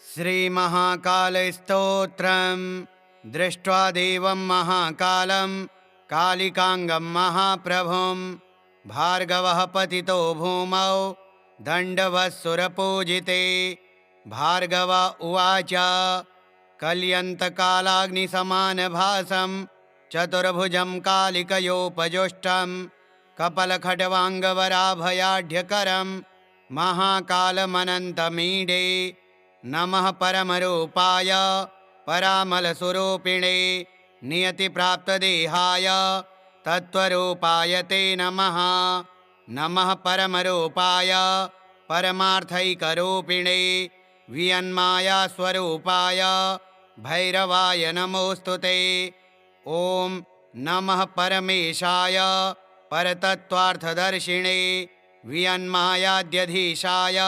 श्रीमहाकालस्तोत्रम् दृष्ट्वा देवं महाकालं कालिकांगं महाप्रभुं भार्गवः पतितो भूमौ दण्डवत्सुरपूजिते। भार्गव उवाच कल्यन्तकालाग्निसमानभासं चतुर्भुजं कालिकयोपजुष्टं कपलखड्वाङ्गवराभयाढ्यकरं महाकालमनन्तमीडे। नमः परमरूपाय परामलस्वरूपिणे नियतिप्राप्तदेहाय तत्त्वरूपाय ते नमः। नमः परमरूपाय परमार्थैकरूपिणे वियन्मायास्वरूपाय भैरवाय नमोऽस्तु ते। ॐ नमः परमेशाय परतत्त्वार्थदर्शिणे वियन्मायाद्यधीशाय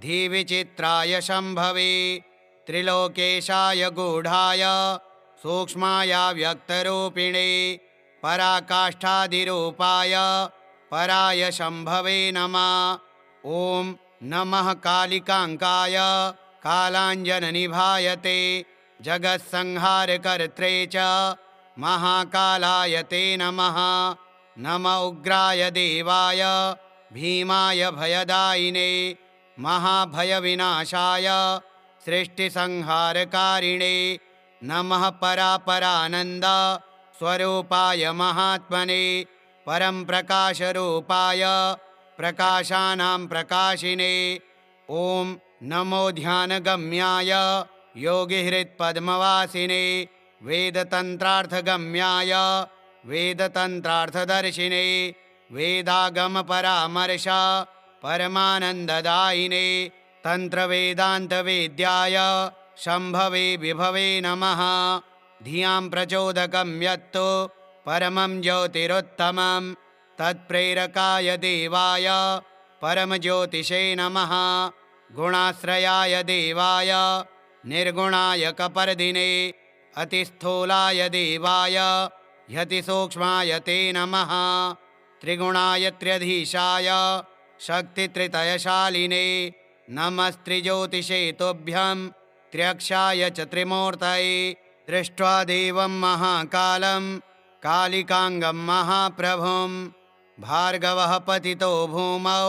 धीविचित्राय शम्भवे त्रिलोकेशाय गूढाय सूक्ष्माय व्यक्तरूपिणे पराकाष्ठादिरूपाय पराय शम्भवे नमः। ॐ नमः कालिकाङ्काय कालाञ्जननिभाय ते जगत्संहारकर्त्रे च महाकालाय ते नमः। नम उग्राय देवाय भीमाय भयदायिने महाभयविनाशाय सृष्टिसंहारकारिणे नमः परापरानन्द स्वरूपाय महात्मने परं प्रकाशरूपाय प्रकाशानां प्रकाशिने। ॐ नमो ध्यानगम्याय योगिहृत्पद्मवासिने वेदतन्त्रार्थगम्याय वेदतन्त्रार्थदर्शिने वेदागमपरामर्श परमानन्ददायिने तन्त्रवेदान्तवेद्याय शम्भवे विभवे नमः। धियां प्रचोदकं यत्तु परमं ज्योतिरुत्तमं तत्प्रेरकाय देवाय परमज्योतिषे नमः। गुणाश्रयाय देवाय निर्गुणाय कपर्दिने अतिस्थूलाय देवाय ह्यतिसूक्ष्माय ते नमः। त्रिगुणाय त्र्यधीशाय शक्तित्रितयशालिने नमस्त्रिज्योतिषे तुभ्यं त्र्यक्षाय च त्रिमूर्तये। दृष्ट्वा देवं महाकालं कालिकांगं महाप्रभुं भार्गवः पतितो भूमौ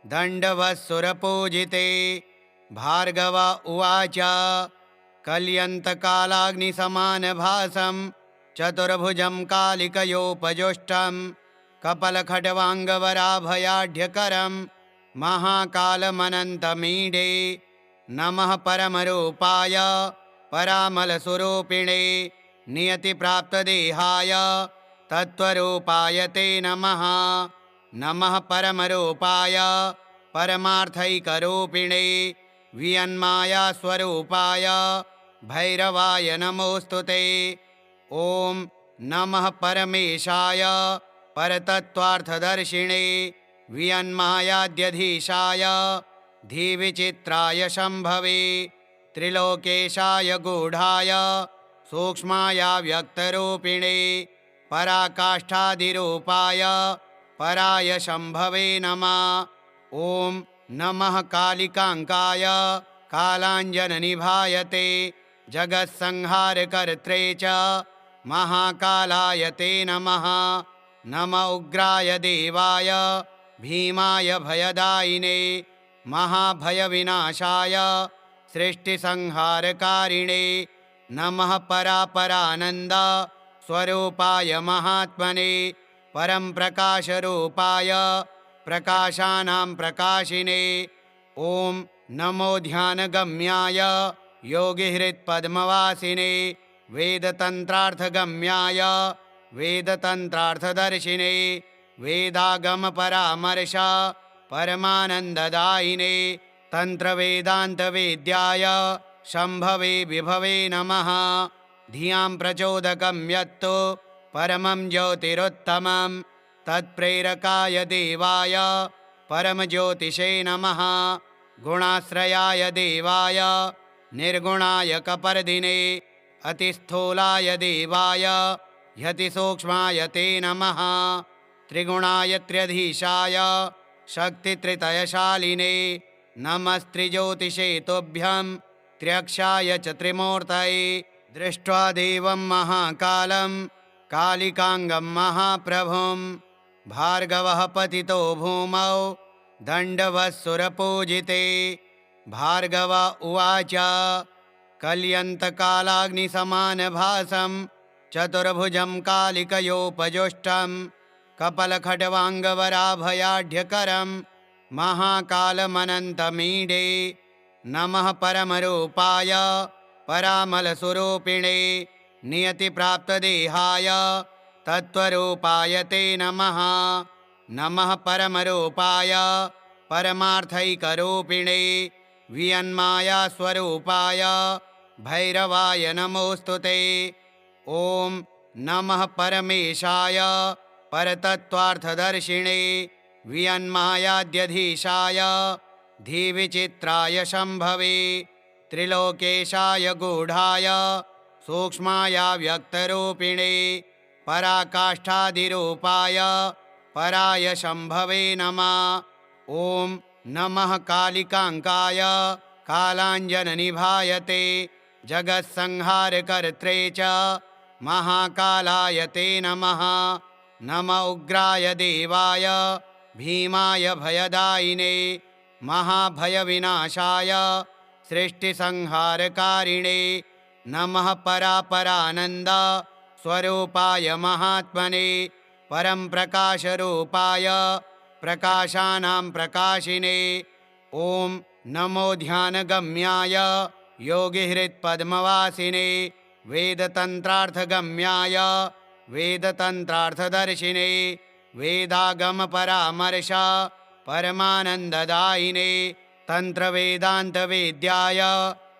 दण्डवत्सुरपूजिते। भार्गव उवाच कल्यन्तकालाग्निसमानभासं चतुर्भुजं कालिकयोपजुष्टं कपलखड्वाङ्गवराभयाढ्यकरं महाकालमनन्तमीडे। नमः परमरूपाय परामलस्वरूपिणे नियतिप्राप्तदेहाय तत्त्वरूपाय ते नमः। नमः परमरूपाय परमार्थैकरूपिणे वियन्मायास्वरूपाय भैरवाय नमोऽस्तु ते। ॐ नमः परमेशाय परतत्त्वार्थदर्शिने वियन्मायाद्यधीशाय धीविचित्राय शम्भवे त्रिलोकेशाय गूढाय सूक्ष्माय व्यक्तरूपिणे पराकाष्ठादिरूपाय पराय शम्भवे नमः। ॐ नमः कालिकाङ्काय कालाञ्जननिभाय ते जगत्संहारकर्त्रे च महाकालाय ते नमः। नम उग्राय देवाय भीमाय भयदायिने महाभयविनाशाय सृष्टिसंहारकारिणे नमः परापरानन्द स्वरूपाय महात्मने परं प्रकाशरूपाय प्रकाशानां प्रकाशिने। ॐ नमो ध्यानगम्याय योगिहृत्पद्मवासिने वेदतन्त्रार्थगम्याय वेदतन्त्रार्थदर्शिने वेदागमपरामर्श परमानन्ददायिने तन्त्रवेदान्तवेद्याय शम्भवे विभवे नमः। धियां प्रचोदकं यत्तु परमं ज्योतिरुत्तमं तत्प्रेरकाय देवाय परमज्योतिषे नमः। गुणाश्रयाय देवाय निर्गुणाय कपर्दिने अतिस्थूलाय देवाय ह्यतिसूक्ष्माय ते नमः। त्रिगुणाय त्र्यधीशाय शक्तित्रितयशालिने नमस्त्रिज्योतिषे तुभ्यं त्र्यक्षाय च त्रिमूर्तये दृष्ट्वा देवं महाकालं कालिकांगं महाप्रभुं भार्गवः पतितो भूमौ दण्डवत्सुरपूजिते। भार्गव उवाच कल्यन्तकालाग्निसमानभासं चतुर्भुजं कालिकयोपजुष्टं कपलखड्वाङ्गवराभयाढ्यकरं महाकालमनन्तमीडे। नमः परमरूपाय परामलस्वरूपिणे नियतिप्राप्तदेहाय तत्त्वरूपाय ते नमः। नमः परमरूपाय परमार्थैकरूपिणे वियन्मायास्वरूपाय भैरवाय नमोऽस्तु ते। ॐ नमः परमेशाय परतत्त्वार्थदर्शिणे वियन्मायाद्यधीशाय धीविचित्राय शम्भवे त्रिलोकेशाय गूढाय सूक्ष्माय व्यक्तरूपिणे पराकाष्ठादिरूपाय पराय शम्भवे नमः। ॐ नमः कालिकाङ्काय कालाञ्जननिभाय ते जगत्संहारकर्त्रे च महाकालाय ते नमः। नम उग्राय देवाय भीमाय भयदायिने महाभयविनाशाय सृष्टिसंहारकारिणे नमः परापरानन्द स्वरूपाय महात्मने परं प्रकाशरूपाय प्रकाशानां प्रकाशिने। ॐ नमो ध्यानगम्याय योगिहृत्पद्मवासिने वेदतन्त्रार्थगम्याय वेदतन्त्रार्थदर्शिने वेदागमपरामर्श परमानन्ददायिने तन्त्रवेदान्तवेद्याय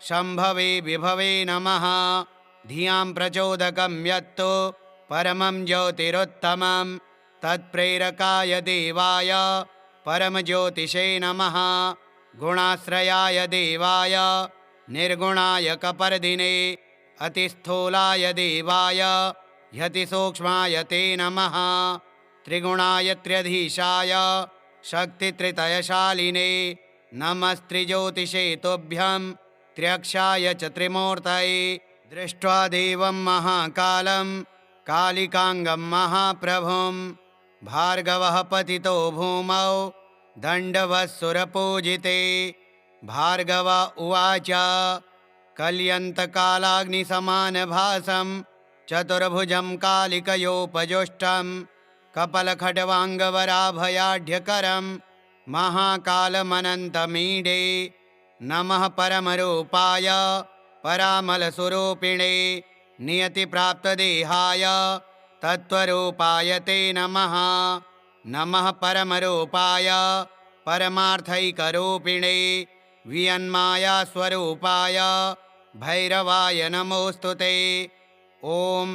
शम्भवे विभवे नमः। धियां प्रचोदकं यत्तु परमं ज्योतिरुत्तमं तत्प्रेरकाय देवाय परमज्योतिषे नमः। गुणाश्रयाय देवाय निर्गुणाय कपर्दिने अतिस्थूलाय देवाय ह्यतिसूक्ष्माय ते नमः। त्रिगुणाय त्र्यधीशाय शक्तित्रितयशालिने नमस्त्रिज्योतिषे तुभ्यं त्र्यक्षाय च त्रिमूर्तये दृष्ट्वा देवं महाकालं कालिकांगं महाप्रभुं भार्गवः पतितो भूमौ दण्डवत्सुरपूजिते। भार्गव उवाच कल्यन्तकालाग्निसमानभासं चतुर्भुजं कालिकयोपजुष्टं कपलखड्वाङ्गवराभयाढ्यकरं महाकालमनन्तमीडे। नमः परमरूपाय परामलस्वरूपिणे नियतिप्राप्तदेहाय तत्त्वरूपाय ते नमः। नमः परमरूपाय परमार्थैकरूपिणे वियन्मायास्वरूपाय भैरवाय नमोऽस्तु ते। ॐ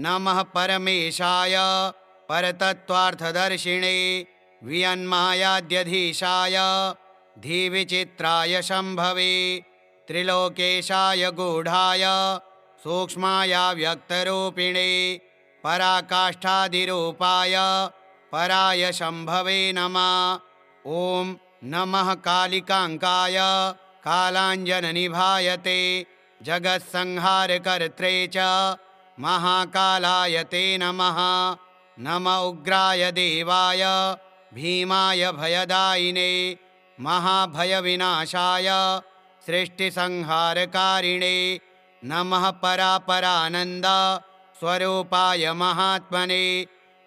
नमः परमेशाय परतत्त्वार्थदर्शिने वियन्मायाद्यधीशाय धीविचित्राय शम्भवे त्रिलोकेशाय गूढाय सूक्ष्माय व्यक्तरूपिणे पराकाष्ठादिरूपाय पराय शम्भवे नमः। ॐ नमः कालिकाङ्काय कालाञ्जननिभाय ते जगत्संहारकर्त्रे च महाकालाय ते नमः। नम उग्राय देवाय भीमाय भयदायिने महाभयविनाशाय सृष्टिसंहारकारिणे नमः परापरानन्द स्वरूपाय महात्मने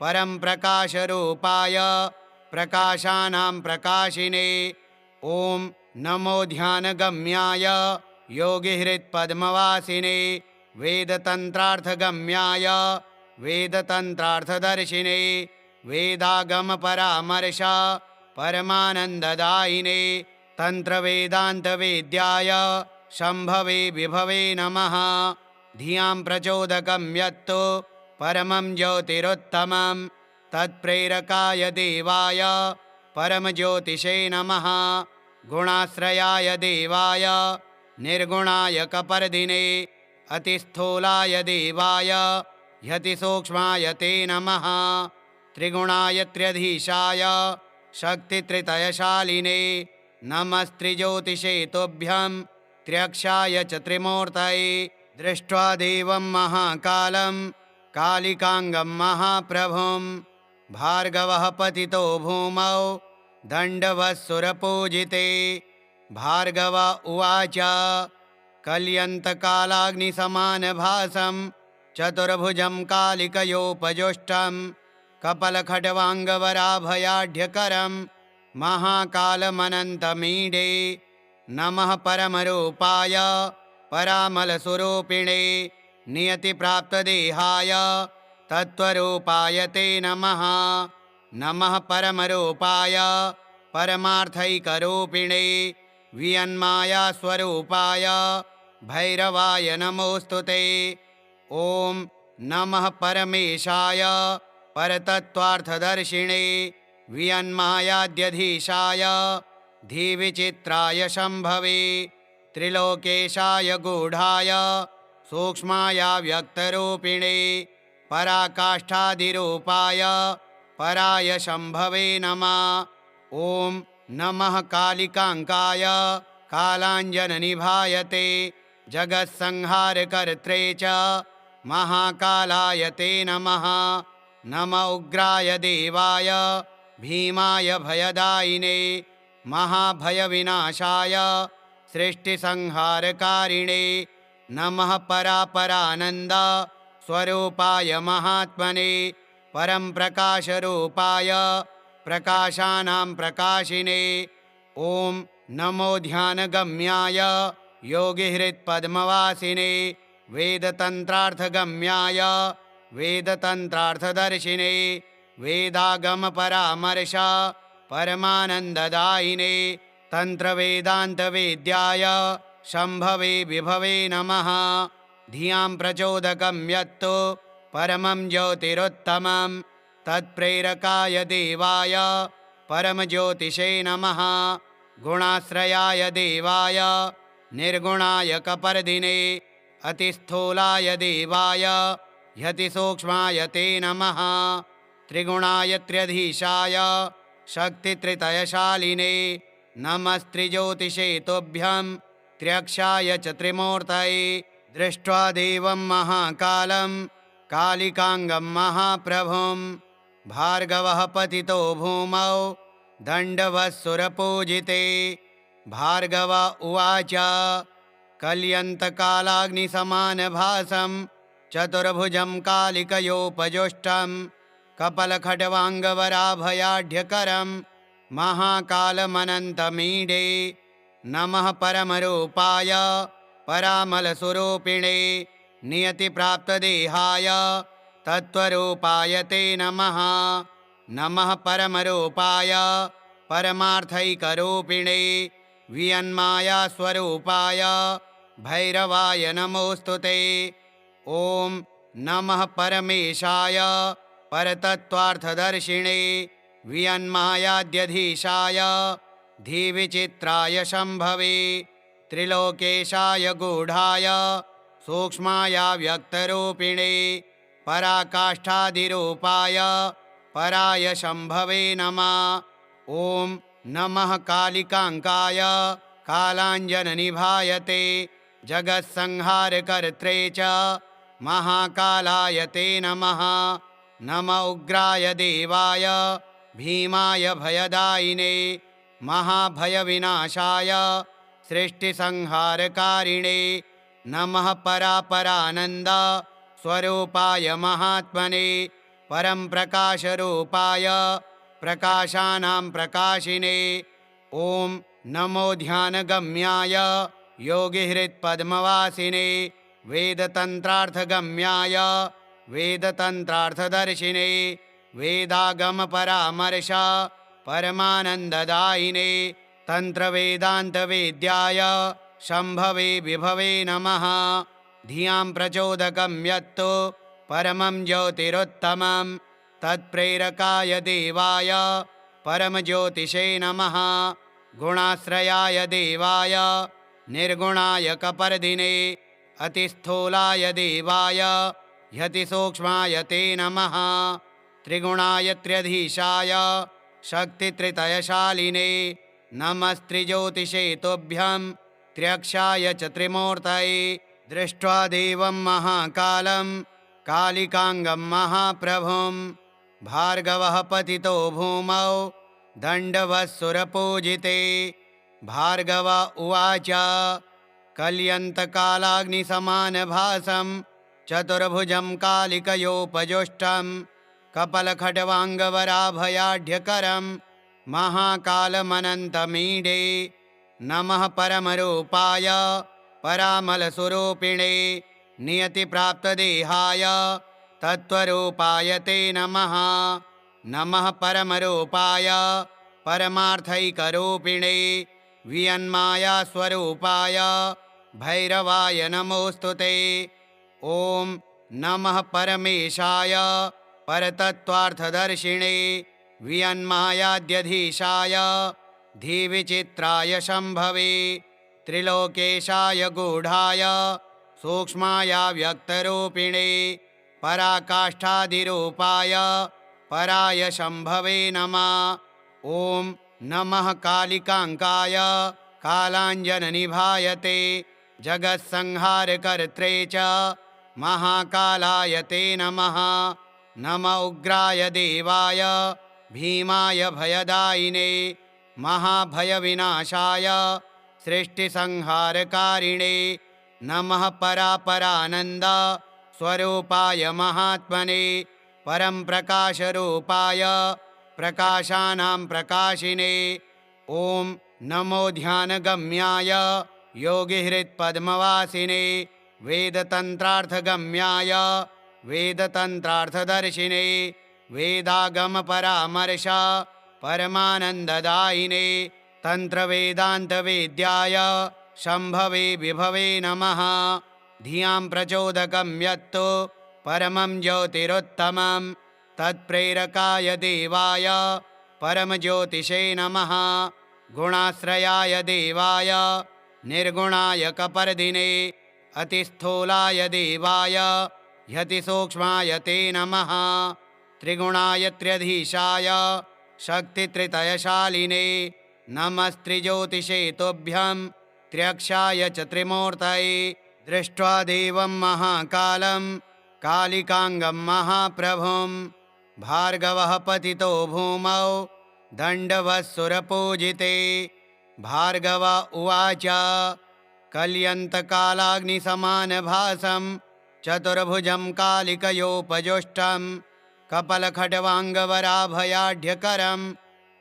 परं प्रकाशरूपाय प्रकाशानां प्रकाशिने। ॐ नमो ध्यानगम्याय योगिहृत्पद्मवासिने वेदतन्त्रार्थगम्याय वेदतन्त्रार्थदर्शिने वेदागमपरामर्श परमानन्ददायिने तन्त्रवेदान्तवेद्याय शम्भवे विभवे नमः। धियां प्रचोदकं यत्तु परमं ज्योतिरुत्तमं तत्प्रेरकाय देवाय परमज्योतिषे नमः। गुणाश्रयाय देवाय निर्गुणाय कपर्दिने अतिस्थूलाय देवाय ह्यतिसूक्ष्माय ते नमः। त्रिगुणाय त्र्यधीशाय शक्तित्रितयशालिने नमस्त्रिज्योतिषे तुभ्यं त्र्यक्षाय च त्रिमूर्तये दृष्ट्वा देवं महाकालं कालिकांगं महाप्रभुं भार्गवः पतितो भूमौ दण्डवत्सुरपूजिते। भार्गव उवाच कल्यन्तकालाग्निसमानभासं चतुर्भुजं कालिकयोपजुष्टं कपलखड्वाङ्गवराभयाढ्यकरं महाकालमनन्तमीडे। नमः परमरूपाय परामलस्वरूपिणे नियतिप्राप्तदेहाय तत्त्वरूपाय ते नमः। नमः परमरूपाय परमार्थैकरूपिणे वियन्मायास्वरूपाय भैरवाय नमोऽस्तु ते। ॐ नमः परमेशाय परतत्त्वार्थदर्शिणे वियन्मायाद्यधीशाय धीविचित्राय शम्भवे त्रिलोकेशाय गूढाय सूक्ष्माय व्यक्तरूपिणे पराकाष्ठादिरूपाय पराय शम्भवे नमः। ॐ नमः कालिकाङ्काय कालाञ्जननिभाय ते जगत्संहारकर्त्रे च महाकालाय ते नमः। नम उग्राय देवाय भीमाय भयदायिने महाभयविनाशाय सृष्टिसंहारकारिणे नमः परापरानन्द स्वरूपाय महात्मने परं प्रकाशरूपाय प्रकाशानां प्रकाशिने। ॐ नमो ध्यानगम्याय योगिहृत्पद्मवासिने वेदतन्त्रार्थगम्याय वेदतन्त्रार्थदर्शिने वेदागमपरामर्श परमानन्ददायिने तन्त्रवेदान्तवेद्याय शम्भवे विभवे नमः। धियां प्रचोदकं यत्तु परमं ज्योतिरुत्तमं तत्प्रेरकाय देवाय परमज्योतिषे नमः। गुणाश्रयाय देवाय निर्गुणाय कपर्दिने अतिस्थूलाय देवाय ह्यतिसूक्ष्माय ते नमः। त्रिगुणाय त्र्यधीशाय शक्तित्रितयशालिने नमस्त्रिज्योतिषे तुभ्यं त्र्यक्षाय च त्रिमूर्तये दृष्ट्वा देवं महाकालं कालिकांगं महाप्रभुं भार्गवः पतितो भूमौ दण्डवत्सुरपूजिते। भार्गव उवाच कल्यन्तकालाग्निसमानभासं चतुर्भुजं कालिकयोपजुष्टं कपलखड्वाङ्गवराभयाढ्यकरं महाकालमनन्तमीडे। नमः परमरूपाय परामलस्वरूपिणे नियतिप्राप्तदेहाय तत्त्वरूपाय ते नमः। नमः परमरूपाय परमार्थैकरूपिणे वियन्मायास्वरूपाय भैरवाय नमोऽस्तु ते। ॐ नमः परमेशाय परतत्त्वार्थदर्शिने वियन्मायाद्यधीशाय धीविचित्राय शम्भवे त्रिलोकेशाय गूढाय सूक्ष्माय व्यक्तरूपिणे पराकाष्ठादिरूपाय पराय शम्भवे नमः। ॐ नमः कालिकाङ्काय कालाञ्जननिभाय ते जगत्संहारकर्त्रे च महाकालाय ते नमः। नम उग्राय देवाय भीमाय भयदायिने महाभयविनाशाय सृष्टिसंहारकारिणे नमः परापरानन्द स्वरूपाय महात्मने परं प्रकाशरूपाय प्रकाशानां प्रकाशिने। ॐ नमो ध्यानगम्याय योगिहृत्पद्मवासिने वेदतन्त्रार्थगम्याय वेदतन्त्रार्थदर्शिने वेदागमपरामर्श परमानन्ददायिने तन्त्रवेदान्तवेद्याय शम्भवे विभवे नमः। धियां प्रचोदकं यत्तु परमं ज्योतिरुत्तमं तत्प्रेरकाय देवाय परमज्योतिषे नमः। गुणाश्रयाय देवाय निर्गुणाय कपर्दिने अतिस्थूलाय देवाय ह्यतिसूक्ष्माय ते नमः। त्रिगुणाय त्र्यधीशाय शक्तित्रितयशालिने नमस्त्रिज्योतिषे तुभ्यं त्र्यक्षाय च त्रिमूर्तये दृष्ट्वा देवं महाकालं कालिकांगं महाप्रभुं भार्गवः पतितो भूमौ दण्डवत्सुरपूजिते। भार्गव उवाच कल्यन्तकालाग्निसमानभासं चतुर्भुजं कालिकयोपजुष्टं कपलखड्वाङ्गवराभयाढ्यकरं महाकालमनन्तमीडे। नमः परमरूपाय परामलस्वरूपिणे नियतिप्राप्तदेहाय तत्त्वरूपाय ते नमः। नमः परमरूपाय परमार्थैकरूपिणे वियन्मायास्वरूपाय भैरवाय नमोऽस्तु ते। ॐ नमः परमेशाय परतत्त्वार्थदर्शिणे वियन्मायाद्यधीशाय धीविचित्राय शम्भवे त्रिलोकेशाय गूढाय सूक्ष्माय व्यक्तरूपिणे पराकाष्ठादिरूपाय पराय शम्भवे नमः। ॐ नमः कालिकाङ्काय कालाञ्जननिभाय ते जगत्संहारकर्त्रे च महाकालाय ते नमः। नम उग्राय देवाय भीमाय भयदायिने महाभयविनाशाय सृष्टिसंहारकारिणे नमः परापरानन्द स्वरूपाय महात्मने परं प्रकाशरूपाय प्रकाशानां प्रकाशिने। ॐ नमो ध्यानगम्याय योगिहृत्पद्मवासिने वेदतन्त्रार्थगम्याय वेदतन्त्रार्थदर्शिने वेदागमपरामर्श परमानन्ददायिने तन्त्रवेदान्तवेद्याय शम्भवे विभवे नमः। धियां प्रचोदकं यत्तु परमं ज्योतिरुत्तमं तत्प्रेरकाय देवाय परमज्योतिषे नमः। गुणाश्रयाय देवाय निर्गुणाय कपर्दिने अतिस्थूलाय देवाय ह्यतिसूक्ष्माय ते नमः। त्रिगुणाय त्र्यधीशाय शक्तित्रितयशालिने नमस्त्रिज्योतिषे तुभ्यं त्र्यक्षाय च त्रिमूर्तये दृष्ट्वा देवं महाकालं कालिकांगं महाप्रभुं भार्गवः पतितो भूमौ दण्डवत्सुरपूजिते। भार्गव उवाच कल्यन्तकालाग्निसमानभासं चतुर्भुजं कालिकयोपजुष्टं कपलखड्वाङ्गवराभयाढ्यकरं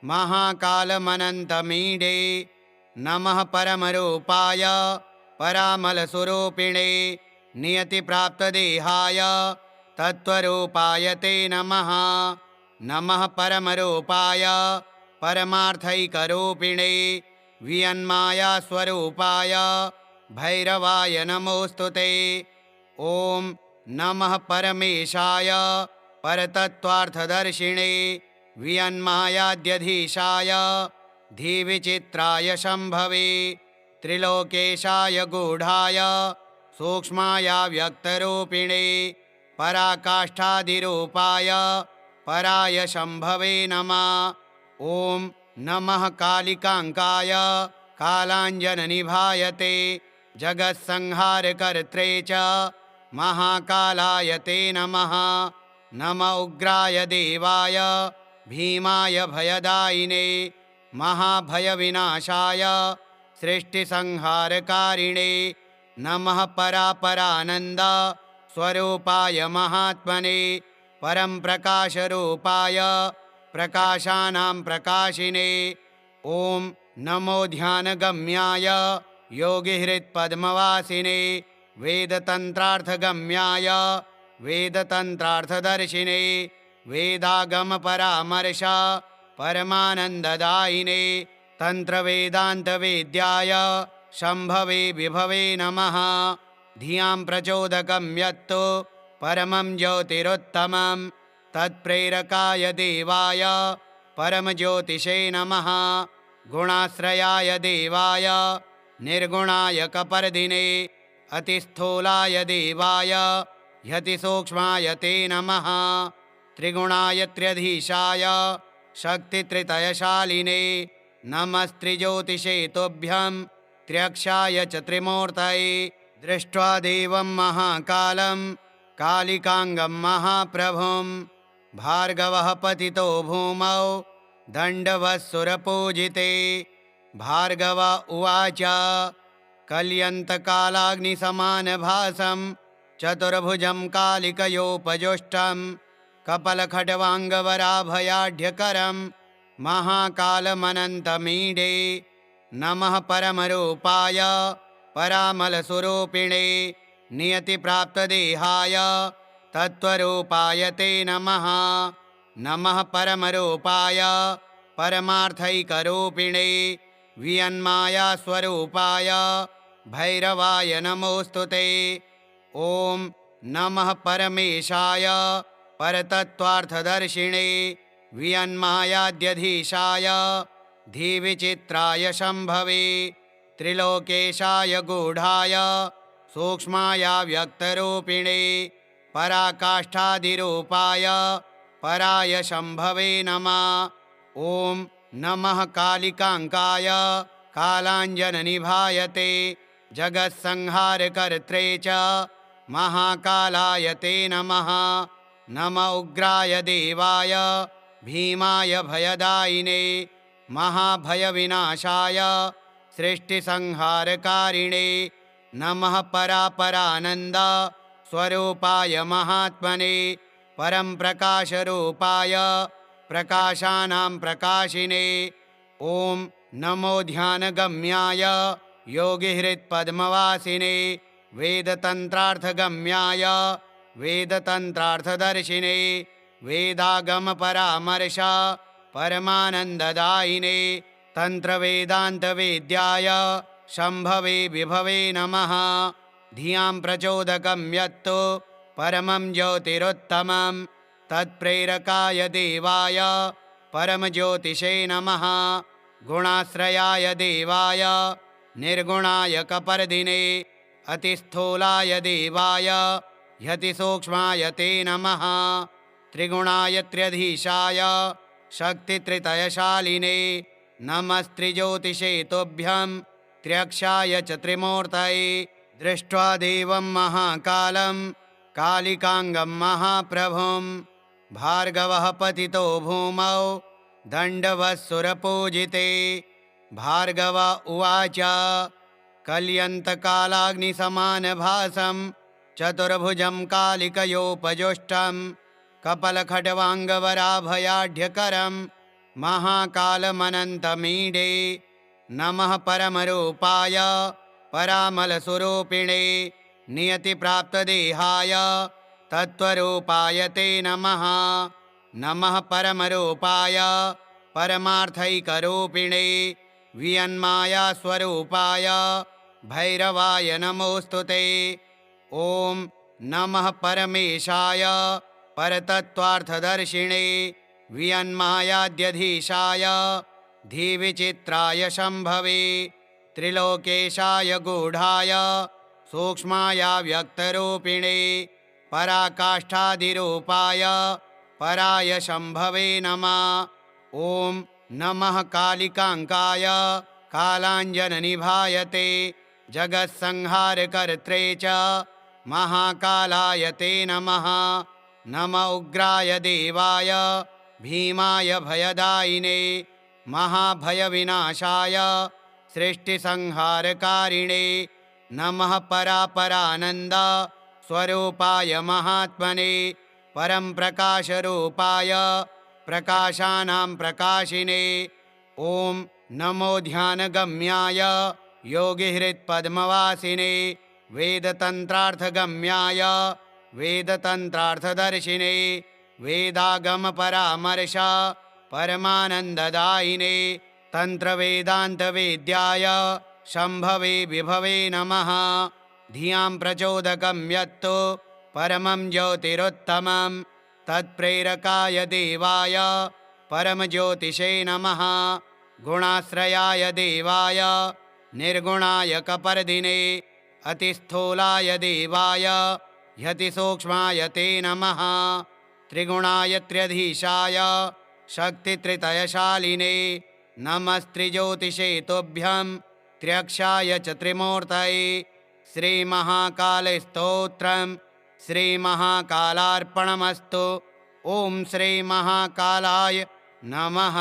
महाकालमनन्तमीडे। नमः परमरूपाय परामलस्वरूपिणे नियतिप्राप्तदेहाय तत्त्वरूपाय ते नमः। नमः परमरूपाय परमार्थैकरूपिणे वियन्मायास्वरूपाय भैरवाय नमोऽस्तु ते। ॐ नमः परमेशाय परतत्त्वार्थदर्शिणे वियन्मायाद्यधीशाय धीविचित्राय शम्भवे त्रिलोकेशाय गूढाय सूक्ष्माय व्यक्तरूपिणे पराकाष्ठादिरूपाय पराय शम्भवे नमः। ॐ नमः कालिकाङ्काय कालाञ्जननिभाय ते जगत्संहारकर्त्रे च महाकालाय ते नमः। नम उग्राय देवाय भीमाय भयदायिने महाभयविनाशाय सृष्टिसंहारकारिणे नमः परापरानन्द स्वरूपाय महात्मने परं प्रकाशरूपाय प्रकाशानां प्रकाशिने। ॐ नमो ध्यानगम्याय योगिहृत्पद्मवासिने वेदतन्त्रार्थगम्याय वेदतन्त्रार्थदर्शिने वेदागमपरामर्श परमानन्ददायिने तन्त्रवेदान्तवेद्याय शम्भवे विभवे नमः। धियां प्रचोदकं यत्तु परमं ज्योतिरुत्तमं तत्प्रेरकाय देवाय परमज्योतिषे नमः। गुणाश्रयाय देवाय निर्गुणाय कपर्दिने अतिस्थूलाय देवाय ह्यतिसूक्ष्माय ते नमः। त्रिगुणाय त्र्यधीशाय शक्तित्रितयशालिने नमस्त्रिज्योतिषे तुभ्यं त्र्यक्षाय च त्रिमूर्तये दृष्ट्वा देवं महाकालं कालिकाङ्गं महाप्रभुं भार्गवः पतितो भूमौ दण्डवत्सुरपूजिते। भार्गव उवाच कल्यन्तकालाग्निसमानभासं चतुर्भुजं कालिकयोपजुष्टं कपलखड्वाङ्गवराभयाढ्यकरं महाकालमनन्तमीडे। नमः परमरूपाय परामलस्वरूपिणे नियतिप्राप्तदेहाय तत्त्वरूपाय ते नमः। नमः परमरूपाय परमार्थैकरूपिणे वियन्मायास्वरूपाय भैरवाय नमोऽस्तु ते। ॐ नमः परमेशाय परतत्त्वार्थदर्शिने वियन्मायाद्यधीशाय धीविचित्राय शम्भवे त्रिलोकेशाय गूढाय सूक्ष्माय व्यक्तरूपिणे पराकाष्ठादिरूपाय पराय शम्भवे नमः। ॐ नमः कालिकाङ्काय कालाञ्जननिभाय ते जगत्संहारकर्त्रे च महाकालाय ते नमः। नम उग्राय देवाय भीमाय भयदायिने महाभयविनाशाय सृष्टिसंहारकारिणे नमः परापरानन्द स्वरूपाय महात्मने परं प्रकाशरूपाय प्रकाशानां प्रकाशिने। ॐ नमो ध्यानगम्याय योगिहृत्पद्मवासिने वेदतन्त्रार्थगम्याय वेदतन्त्रार्थदर्शिने वेदागमपरामर्श परमानन्ददायिने तन्त्रवेदान्तवेद्याय शम्भवे विभवे नमः। धियां प्रचोदकं यत्तु परमं ज्योतिरुत्तमं तत्प्रेरकाय देवाय परमज्योतिषे नमः। गुणाश्रयाय देवाय निर्गुणाय कपर्दिने अतिस्थूलाय देवाय ह्यतिसूक्ष्माय ते नमः। त्रिगुणाय त्र्यधीशाय शक्तित्रितयशालिने नमस्त्रिज्योतिषे तुभ्यं त्र्यक्षाय च त्रिमूर्तये दृष्ट्वा देवं महाकालं कालिकाङ्गं महाप्रभुं भार्गवः पतितो भूमौ दण्डवत्सुरपूजिते। भार्गव उवाच कल्यन्तकालाग्निसमानभासं चतुर्भुजं कालिकयोपजुष्टं कपलखड्वाङ्गवराभयाढ्यकरं महाकालमनन्तमीडे। नमः परमरूपाय परामलस्वरूपिणे नियतिप्राप्तदेहाय तत्त्वरूपाय ते नमः। नमः परमरूपाय परमार्थैकरूपिणे वियन्मायास्वरूपाय भैरवाय नमोऽस्तु ते। ॐ नमः परमेशाय परतत्त्वार्थदर्शिने वियन्मायाद्यधीशाय धीविचित्राय शम्भवे त्रिलोकेशाय गूढाय सूक्ष्माय व्यक्तरूपिणे पराकाष्ठादिरूपाय पराय शम्भवे नमः। ॐ नमः कालिकाङ्काय कालाञ्जननिभाय ते जगत्संहारकर्त्रे च महाकालाय ते नमः। नम उग्राय देवाय भीमाय भयदायिने महाभयविनाशाय सृष्टिसंहारकारिणे नमः परापरानन्द स्वरूपाय महात्मने परं प्रकाशरूपाय प्रकाशानां प्रकाशिने। ॐ नमो ध्यानगम्याय योगिहृत्पद्मवासिने वेदतन्त्रार्थगम्याय वेदतन्त्रार्थदर्शिने वेदागमपरामर्श परमानन्ददायिने तन्त्रवेदान्तवेद्याय शम्भवे विभवे नमः। धियां प्रचोदकं यत्तु परमं ज्योतिरुत्तमं तत्प्रेरकाय देवाय परमज्योतिषे नमः। गुणाश्रयाय देवाय निर्गुणाय कपर्दिने अतिस्थूलाय देवाय ह्यतिसूक्ष्माय ते नमः। त्रिगुणाय त्र्यधीशाय शक्तित्रितयशालिने नमस्त्रिज्योतिषे तुभ्यं त्र्यक्षाय च त्रिमूर्तये श्रीमहाकालस्तोत्रम् श्रीमहाकालार्पणमस्तु। ॐ श्रीमहाकालाय नमः।